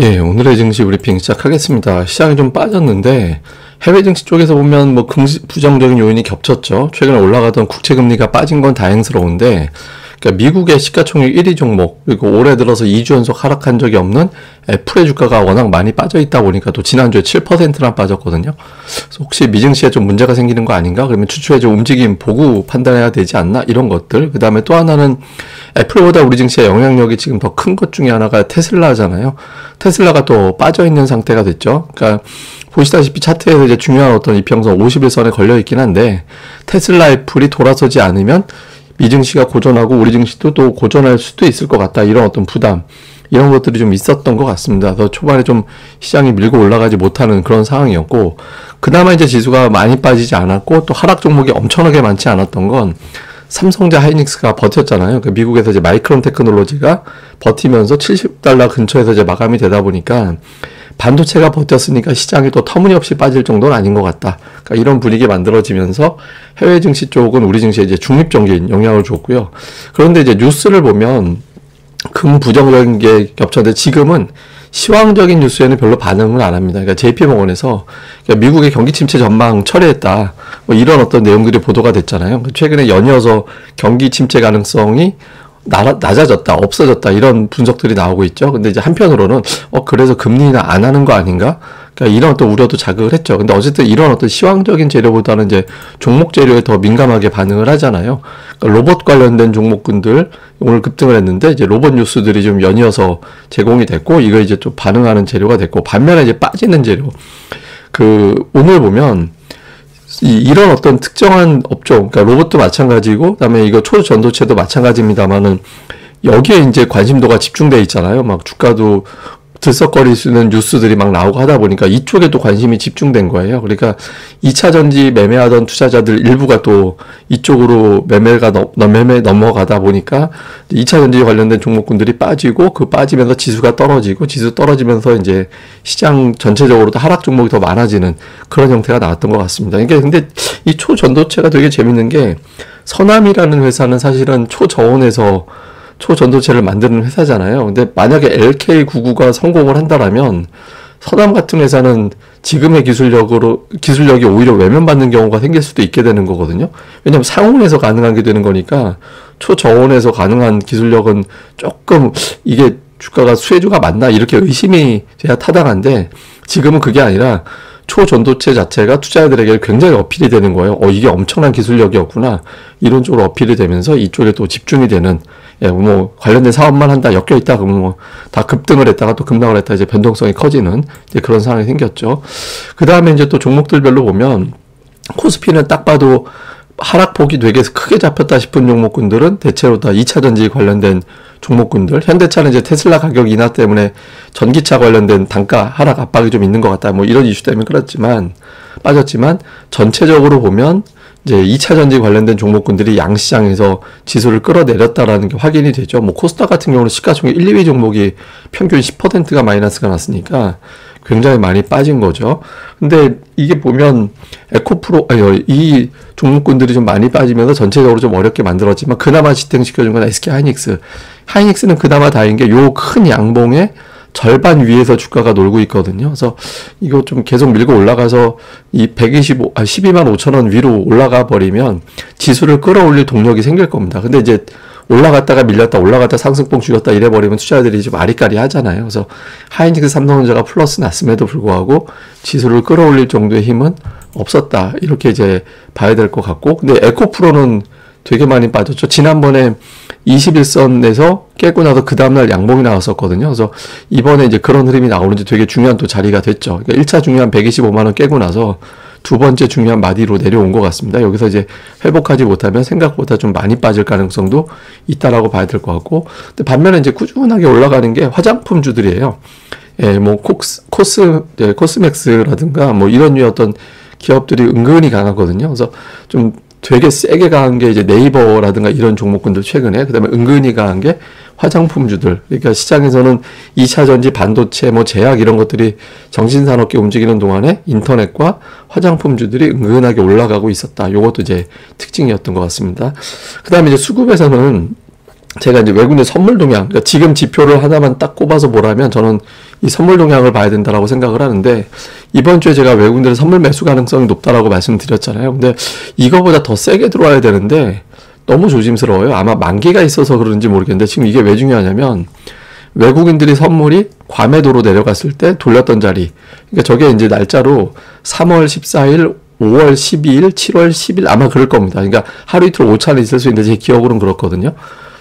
예, 오늘의 증시 브리핑 시작하겠습니다. 시장이 좀 빠졌는데 해외 증시 쪽에서 보면 뭐 부정적인 요인이 겹쳤죠. 최근에 올라가던 국채금리가 빠진 건 다행스러운데, 그러니까 미국의 시가총액 1위 종목, 그리고 올해 들어서 2주 연속 하락한 적이 없는 애플의 주가가 워낙 많이 빠져 있다 보니까 또 지난주에 7%나 빠졌거든요. 그래서 혹시 미증시에 좀 문제가 생기는 거 아닌가? 그러면 추후에 좀 움직임 보고 판단해야 되지 않나? 이런 것들. 그 다음에 또 하나는 애플보다 우리 증시의 영향력이 지금 더 큰 것 중에 하나가 테슬라잖아요. 테슬라가 또 빠져 있는 상태가 됐죠. 그러니까 보시다시피 차트에서 이제 중요한 어떤 이평선 51선에 걸려 있긴 한데, 테슬라 애플이 돌아서지 않으면 미증시가 고전하고 우리 증시도 또 고전할 수도 있을 것 같다. 이런 어떤 부담, 이런 것들이 좀 있었던 것 같습니다. 그래서 초반에 좀 시장이 밀고 올라가지 못하는 그런 상황이었고, 그나마 이제 지수가 많이 빠지지 않았고 또 하락 종목이 엄청나게 많지 않았던 건 삼성자 하이닉스가 버텼잖아요. 그 미국에서 이제 마이크론 테크놀로지가 버티면서 $70 근처에서 이제 마감이 되다 보니까 반도체가 버텼으니까 시장이 또 터무니없이 빠질 정도는 아닌 것 같다. 그러니까 이런 분위기 만들어지면서 해외 증시 쪽은 우리 증시에 이제 중립적인 영향을 줬고요. 그런데 이제 뉴스를 보면 부정적인 게 겹쳤는데 지금은 시황적인 뉴스에는 별로 반응을 안 합니다. 그러니까 JP모건에서 미국의 경기 침체 전망 철회했다. 뭐 이런 어떤 내용들이 보도가 됐잖아요. 최근에 연이어서 경기 침체 가능성이 낮아졌다, 없어졌다, 이런 분석들이 나오고 있죠. 근데 이제 한편으로는, 그래서 금리나 안 하는 거 아닌가? 그러니까 이런 어떤 우려도 자극을 했죠. 근데 어쨌든 이런 어떤 시황적인 재료보다는 이제 종목 재료에 더 민감하게 반응을 하잖아요. 그러니까 로봇 관련된 종목군들 오늘 급등을 했는데, 이제 로봇 뉴스들이 좀 연이어서 제공이 됐고, 이거 이제 좀 반응하는 재료가 됐고, 반면에 이제 빠지는 재료. 오늘 보면, 이런 어떤 특정한 업종, 그러니까 로봇도 마찬가지고, 그다음에 이거 초전도체도 마찬가지입니다만은, 여기에 이제 관심도가 집중돼 있잖아요. 막 주가도 들썩거릴 수 있는 뉴스들이 막 나오고 하다 보니까 이쪽에도 관심이 집중된 거예요. 그러니까 2차 전지 매매하던 투자자들 일부가 또 이쪽으로 매매 넘어가다 보니까 2차 전지 관련된 종목군들이 빠지고, 그 빠지면서 지수가 떨어지고, 지수 떨어지면서 이제 시장 전체적으로도 하락 종목이 더 많아지는 그런 형태가 나왔던 것 같습니다. 그러니까 근데 이 초전도체가 되게 재밌는 게, 서남이라는 회사는 사실은 초저온에서 초전도체를 만드는 회사잖아요. 근데 만약에 LK99가 성공을 한다라면 서남 같은 회사는 지금의 기술력이 오히려 외면받는 경우가 생길 수도 있게 되는 거거든요. 왜냐면 상온에서 가능한 게 되는 거니까 초저온에서 가능한 기술력은 조금 이게 주가가 수혜주가 맞나 이렇게 의심이 돼야 타당한데, 지금은 그게 아니라 초전도체 자체가 투자자들에게 굉장히 어필이 되는 거예요. 이게 엄청난 기술력이었구나. 이런 쪽으로 어필이 되면서 이쪽에 또 집중이 되는, 뭐 관련된 사업만 한다, 엮여 있다, 그러면 뭐 다 급등을 했다가 또 급락을 했다가 이제 변동성이 커지는 이제 그런 상황이 생겼죠. 그 다음에 이제 또 종목들별로 보면, 코스피는 딱 봐도 하락폭이 되게 크게 잡혔다 싶은 종목군들은 대체로 다 2차 전지 관련된 종목군들, 현대차는 이제 테슬라 가격 인하 때문에 전기차 관련된 단가 하락 압박이 좀 있는 것 같다, 뭐 이런 이슈 때문에 빠졌지만 전체적으로 보면 이제 2차 전지 관련된 종목군들이 양시장에서 지수를 끌어내렸다라는 게 확인이 되죠. 뭐 코스닥 같은 경우는 시가총액 1, 2위 종목이 평균 10%가 마이너스가 났으니까 굉장히 많이 빠진 거죠. 근데 이게 보면 이 종목군들이 좀 많이 빠지면서 전체적으로 좀 어렵게 만들었지만, 그나마 지탱시켜준 건 SK 하이닉스. 하이닉스는 그나마 다행인 게 요 큰 양봉의 절반 위에서 주가가 놀고 있거든요. 그래서 이거 좀 계속 밀고 올라가서 이 12만 5천 원 위로 올라가 버리면 지수를 끌어올릴 동력이 생길 겁니다. 근데 이제 올라갔다가 밀렸다, 올라갔다 상승폭 줄였다 이래버리면 투자자들이 좀 아리까리 하잖아요. 그래서 하이닉스 삼성전자가 플러스 났음에도 불구하고 지수를 끌어올릴 정도의 힘은 없었다, 이렇게 이제 봐야 될 것 같고, 근데 에코프로는 되게 많이 빠졌죠. 지난번에 21선에서 깨고 나서 그 다음날 양봉이 나왔었거든요. 그래서 이번에 이제 그런 흐름이 나오는지 되게 중요한 또 자리가 됐죠. 그러니까 1차 중요한 125만원 깨고 나서 두 번째 중요한 마디로 내려온 것 같습니다. 여기서 이제 회복하지 못하면 생각보다 좀 많이 빠질 가능성도 있다라고 봐야 될 것 같고, 근데 반면에 이제 꾸준하게 올라가는 게 화장품주들이에요. 뭐 코스맥스라든가 뭐 이런 류의 어떤 기업들이 은근히 강하거든요. 그래서 좀 되게 세게 강한 게 이제 네이버라든가 이런 종목군들 최근에, 그 다음에 은근히 강한 게 화장품주들. 그러니까 시장에서는 2차 전지, 반도체, 뭐 제약 이런 것들이 정신산업계 움직이는 동안에 인터넷과 화장품주들이 은근하게 올라가고 있었다. 요것도 이제 특징이었던 것 같습니다. 그 다음에 이제 수급에서는 제가 이제 외국인 선물 동향, 그러니까 지금 지표를 하나만 딱 꼽아서 보라면 저는 이 선물 동향을 봐야 된다라고 생각을 하는데, 이번 주에 제가 외국인들의 선물 매수 가능성이 높다라고 말씀드렸잖아요. 근데 이거보다 더 세게 들어와야 되는데 너무 조심스러워요. 아마 만기가 있어서 그런지 모르겠는데, 지금 이게 왜 중요하냐면 외국인들이 선물이 과매도로 내려갔을 때 돌렸던 자리, 그러니까 저게 이제 날짜로 3월 14일, 5월 12일, 7월 10일 아마 그럴 겁니다. 그러니까 하루 이틀 오차는 있을 수 있는데 제 기억으로는 그렇거든요.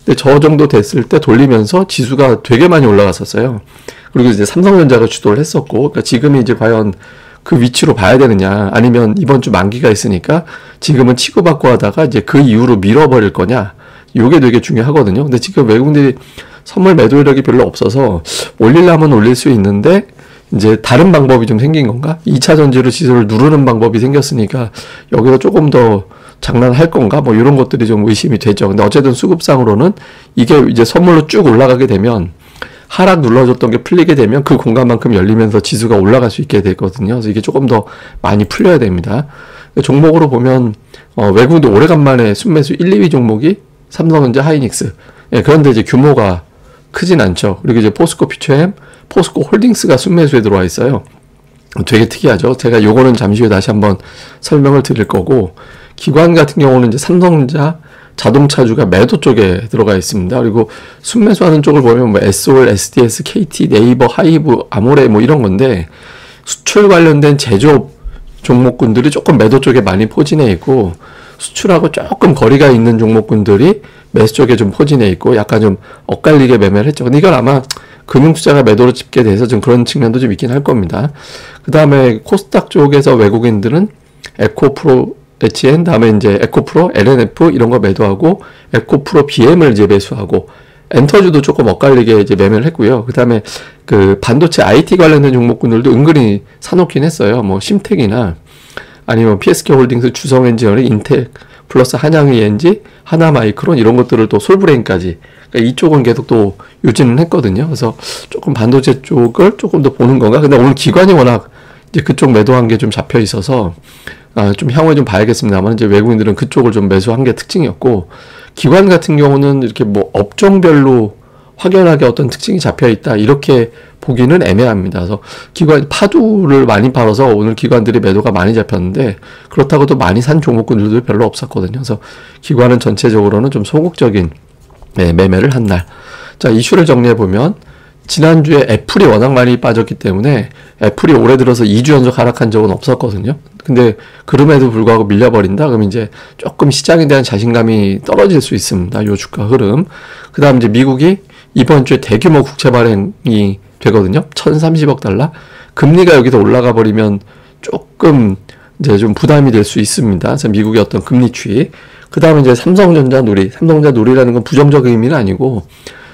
근데 저 정도 됐을 때 돌리면서 지수가 되게 많이 올라갔었어요. 그리고 이제 삼성전자가 주도를 했었고, 그러니까 지금이 이제 과연 그 위치로 봐야 되느냐, 아니면 이번 주 만기가 있으니까 지금은 치고받고 하다가 이제 그 이후로 밀어버릴 거냐, 요게 되게 중요하거든요. 근데 지금 외국인들이 선물 매도력이 별로 없어서 올리려면 올릴 수 있는데 이제 다른 방법이 좀 생긴 건가? 2차 전지로 지수를 누르는 방법이 생겼으니까 여기서 조금 더 장난할 건가? 뭐 이런 것들이 좀 의심이 되죠. 근데 어쨌든 수급상으로는 이게 이제 선물로 쭉 올라가게 되면, 하락 눌러줬던 게 풀리게 되면 그 공간만큼 열리면서 지수가 올라갈 수 있게 되거든요. 그래서 이게 조금 더 많이 풀려야 됩니다. 종목으로 보면 외국인도 오래간만에 순매수 1, 2위 종목이 삼성전자, 하이닉스. 예, 그런데 이제 규모가 크진 않죠. 그리고 이제 포스코 퓨처엠, 포스코 홀딩스가 순매수에 들어와 있어요. 되게 특이하죠. 제가 요거는 잠시 후에 다시 한번 설명을 드릴 거고, 기관 같은 경우는 이제 삼성전자, 자동차주가 매도 쪽에 들어가 있습니다. 그리고 순매수하는 쪽을 보면 뭐 SOL, SDS, KT, 네이버, 하이브, 아모레 뭐 이런 건데, 수출 관련된 제조업 종목군들이 조금 매도 쪽에 많이 포진해 있고, 수출하고 조금 거리가 있는 종목군들이 매수 쪽에 좀 포진해 있고, 약간 좀 엇갈리게 매매를 했죠. 근데 이건 아마 금융투자가 매도로 집계돼서 좀 그런 측면도 좀 있긴 할 겁니다. 그 다음에 코스닥 쪽에서 외국인들은 에코프로 HN, 다음에 이제 에코프로, LNF 이런 거 매도하고, 에코프로 BM을 이제 매수하고, 엔터주도 조금 엇갈리게 이제 매매를 했고요. 그 다음에 그 반도체 IT 관련된 종목군들도 은근히 사놓긴 했어요. 뭐 심텍이나 아니면 PSK홀딩스, 주성엔지니어링, 인텍, 플러스 한양ENG, 하나마이크론 이런 것들을 또 솔브레인까지, 그러니까 이쪽은 계속 또 유지는 했거든요. 그래서 조금 반도체 쪽을 조금 더 보는 건가? 근데 오늘 기관이 워낙 이제 그쪽 매도한 게 좀 잡혀 있어서 좀 향후에 좀 봐야겠습니다만, 이제 외국인들은 그쪽을 좀 매수한 게 특징이었고, 기관 같은 경우는 이렇게 뭐 업종별로 확연하게 어떤 특징이 잡혀 있다 이렇게 보기는 애매합니다. 그래서 기관 파두를 많이 팔아서 오늘 기관들이 매도가 많이 잡혔는데, 그렇다고 또 많이 산 종목군들도 별로 없었거든요. 그래서 기관은 전체적으로는 좀 소극적인 매매를 한 날. 자, 이슈를 정리해 보면, 지난주에 애플이 워낙 많이 빠졌기 때문에 애플이 올해 들어서 2주 연속 하락한 적은 없었거든요. 근데 그럼에도 불구하고 밀려버린다? 그럼 이제 조금 시장에 대한 자신감이 떨어질 수 있습니다. 요 주가 흐름. 그 다음 이제 미국이 이번 주에 대규모 국채 발행이 되거든요. 1,030억 달러. 금리가 여기서 올라가 버리면 조금 이제 좀 부담이 될 수 있습니다. 그래서 미국의 어떤 금리 추이. 그 다음에 이제 삼성전자 누리. 삼성전자 누리라는 건 부정적 의미는 아니고,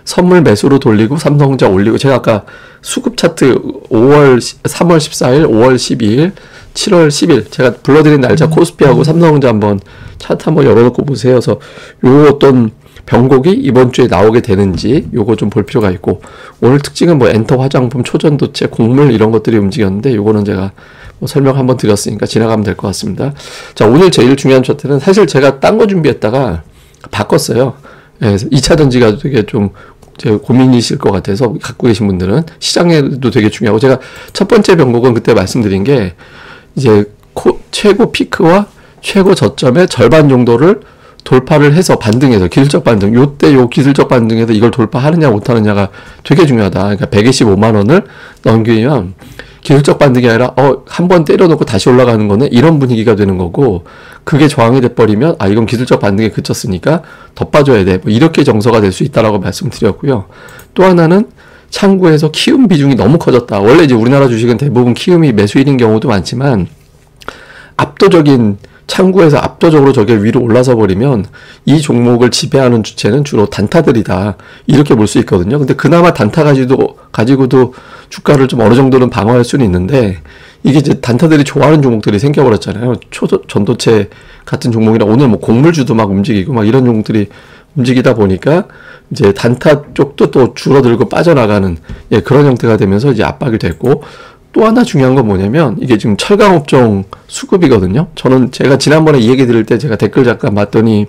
선물 매수로 돌리고 삼성전자 올리고, 제가 아까 수급 차트 3월 14일, 5월 12일, 7월 10일 제가 불러드린 날짜 코스피하고 삼성전자 한번 차트 한번 열어놓고 보세요. 그래서 요 어떤 변곡이 이번 주에 나오게 되는지 요거 좀 볼 필요가 있고, 오늘 특징은 뭐 엔터, 화장품, 초전도체, 곡물 이런 것들이 움직였는데, 요거는 제가 뭐 설명 한번 드렸으니까 지나가면 될 것 같습니다. 자, 오늘 제일 중요한 차트는 사실 제가 딴 거 준비했다가 바꿨어요. 예, 2차 전지가 되게 좀 고민이실 것 같아서, 갖고 계신 분들은 시장에도 되게 중요하고, 제가 첫 번째 변곡은 그때 말씀드린 게 이제 최고 피크와 최고 저점의 절반 정도를 돌파를 해서 반등해서, 기술적 반등, 요때 요 기술적 반등에서 이걸 돌파하느냐 못하느냐가 되게 중요하다. 그러니까 125만 원을 넘기면 기술적 반등이 아니라 한 번 때려놓고 다시 올라가는 거는 이런 분위기가 되는 거고, 그게 저항이 돼버리면 이건 기술적 반등에 그쳤으니까 더 빠져야 돼, 뭐 이렇게 정서가 될 수 있다라고 말씀드렸고요. 또 하나는 창구에서 키움 비중이 너무 커졌다. 원래 이제 우리나라 주식은 대부분 키움이 매수일인 경우도 많지만, 압도적인 창구에서 압도적으로 저게 위로 올라서 버리면 이 종목을 지배하는 주체는 주로 단타들이다, 이렇게 볼 수 있거든요. 근데 그나마 단타 가지고도 주가를 좀 어느 정도는 방어할 수는 있는데, 이게 이제 단타들이 좋아하는 종목들이 생겨버렸잖아요. 전도체 같은 종목이나 오늘 뭐 곡물주도 막 움직이고 막 이런 종목들이 움직이다 보니까 이제 단타 쪽도 또 줄어들고 빠져나가는 그런 형태가 되면서 이제 압박이 됐고, 또 하나 중요한 건 뭐냐면, 이게 지금 철강업종 수급이거든요. 제가 지난번에 이 얘기 들을 때 제가 댓글 잠깐 봤더니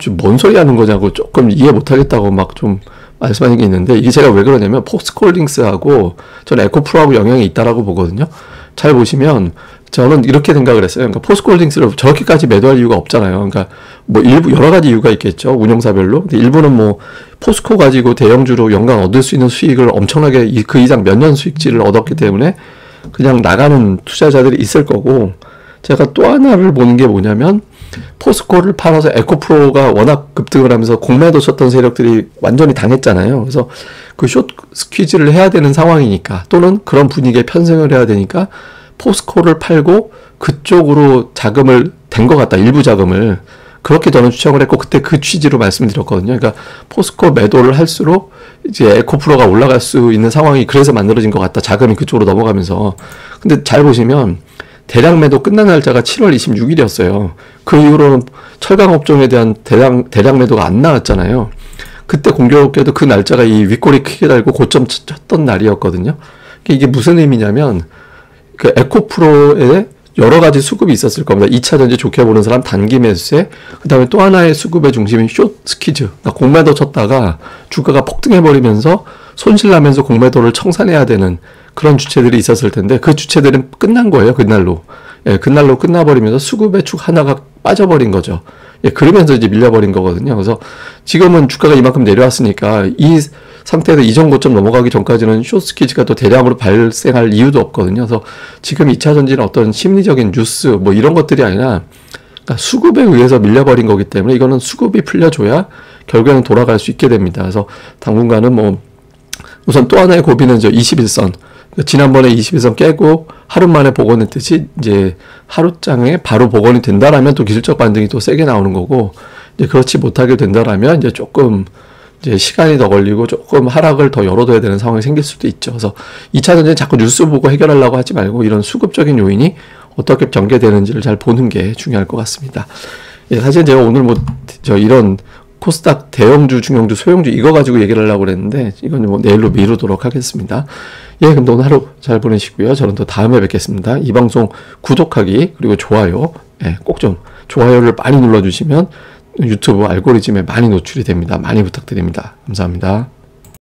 좀 뭔 소리 하는 거냐고, 조금 이해 못 하겠다고 막 좀 말씀하는 게 있는데, 이게 제가 왜 그러냐면 포스코홀딩스하고 저는 에코프로하고 영향이 있다라고 보거든요. 잘 보시면 저는 이렇게 생각을 했어요. 그러니까 포스코홀딩스를 저렇게까지 매도할 이유가 없잖아요. 그러니까 뭐 일부 여러 가지 이유가 있겠죠. 운용사별로. 근데 일부는 뭐 포스코 가지고 대형주로 연간 얻을 수 있는 수익을 엄청나게 그 이상 몇 년 수익질을 얻었기 때문에 그냥 나가는 투자자들이 있을 거고, 제가 또 하나를 보는 게 뭐냐면 포스코를 팔아서 에코프로가 워낙 급등을 하면서 공매도 쳤던 세력들이 완전히 당했잖아요. 그래서 그 숏 스퀴즈를 해야 되는 상황이니까, 또는 그런 분위기에 편승을 해야 되니까 포스코를 팔고 그쪽으로 자금을 댄 것 같다. 일부 자금을. 그렇게 저는 추정을 했고, 그때 그 취지로 말씀드렸거든요. 그러니까 포스코 매도를 할수록 이제 에코프로가 올라갈 수 있는 상황이 그래서 만들어진 것 같다. 자금이 그쪽으로 넘어가면서. 근데 잘 보시면 대량 매도 끝난 날짜가 7월 26일이었어요. 그 이후로는 철강 업종에 대한 대량 매도가 안 나왔잖아요. 그때 공교롭게도 그 날짜가 이 윗꼬리 크게 달고 고점 쳤던 날이었거든요. 이게 무슨 의미냐면 그 에코프로에 여러 가지 수급이 있었을 겁니다. 2차 전지 좋게 보는 사람 단기 매수세, 그 다음에 또 하나의 수급의 중심인 숏 스퀴즈. 그러니까 공매도 쳤다가 주가가 폭등해버리면서 손실나면서 공매도를 청산해야 되는 그런 주체들이 있었을 텐데, 그 주체들은 끝난 거예요. 그날로. 예, 그날로 끝나버리면서 수급의 축 하나가 빠져버린 거죠. 예, 그러면서 이제 밀려버린 거거든요. 그래서 지금은 주가가 이만큼 내려왔으니까 이 상태에서 이전 고점 넘어가기 전까지는 숏스퀴즈가 또 대량으로 발생할 이유도 없거든요. 그래서 지금 2차 전지는 어떤 심리적인 뉴스 뭐 이런 것들이 아니라 그러니까 수급에 의해서 밀려버린 거기 때문에, 이거는 수급이 풀려줘야 결국에는 돌아갈 수 있게 됩니다. 그래서 당분간은 뭐 우선 또 하나의 고비는 저 21선. 지난번에 21선 깨고 하루 만에 복원했듯이 이제 하루장에 바로 복원이 된다라면 또 기술적 반등이 또 세게 나오는 거고, 이제 그렇지 못하게 된다라면 이제 조금 이제 시간이 더 걸리고 조금 하락을 더 열어둬야 되는 상황이 생길 수도 있죠. 그래서 2차 전지는 자꾸 뉴스 보고 해결하려고 하지 말고 이런 수급적인 요인이 어떻게 전개되는지를 잘 보는 게 중요할 것 같습니다. 예, 사실 제가 오늘 뭐 이런 코스닥 대형주, 중형주, 소형주 이거 가지고 얘기를 하려고 그랬는데 이건 뭐 내일로 미루도록 하겠습니다. 예, 그럼 오늘 하루 잘 보내시고요. 저는 또 다음에 뵙겠습니다. 이 방송 구독하기 그리고 좋아요, 예, 꼭 좀 좋아요를 많이 눌러주시면 유튜브 알고리즘에 많이 노출이 됩니다. 많이 부탁드립니다. 감사합니다.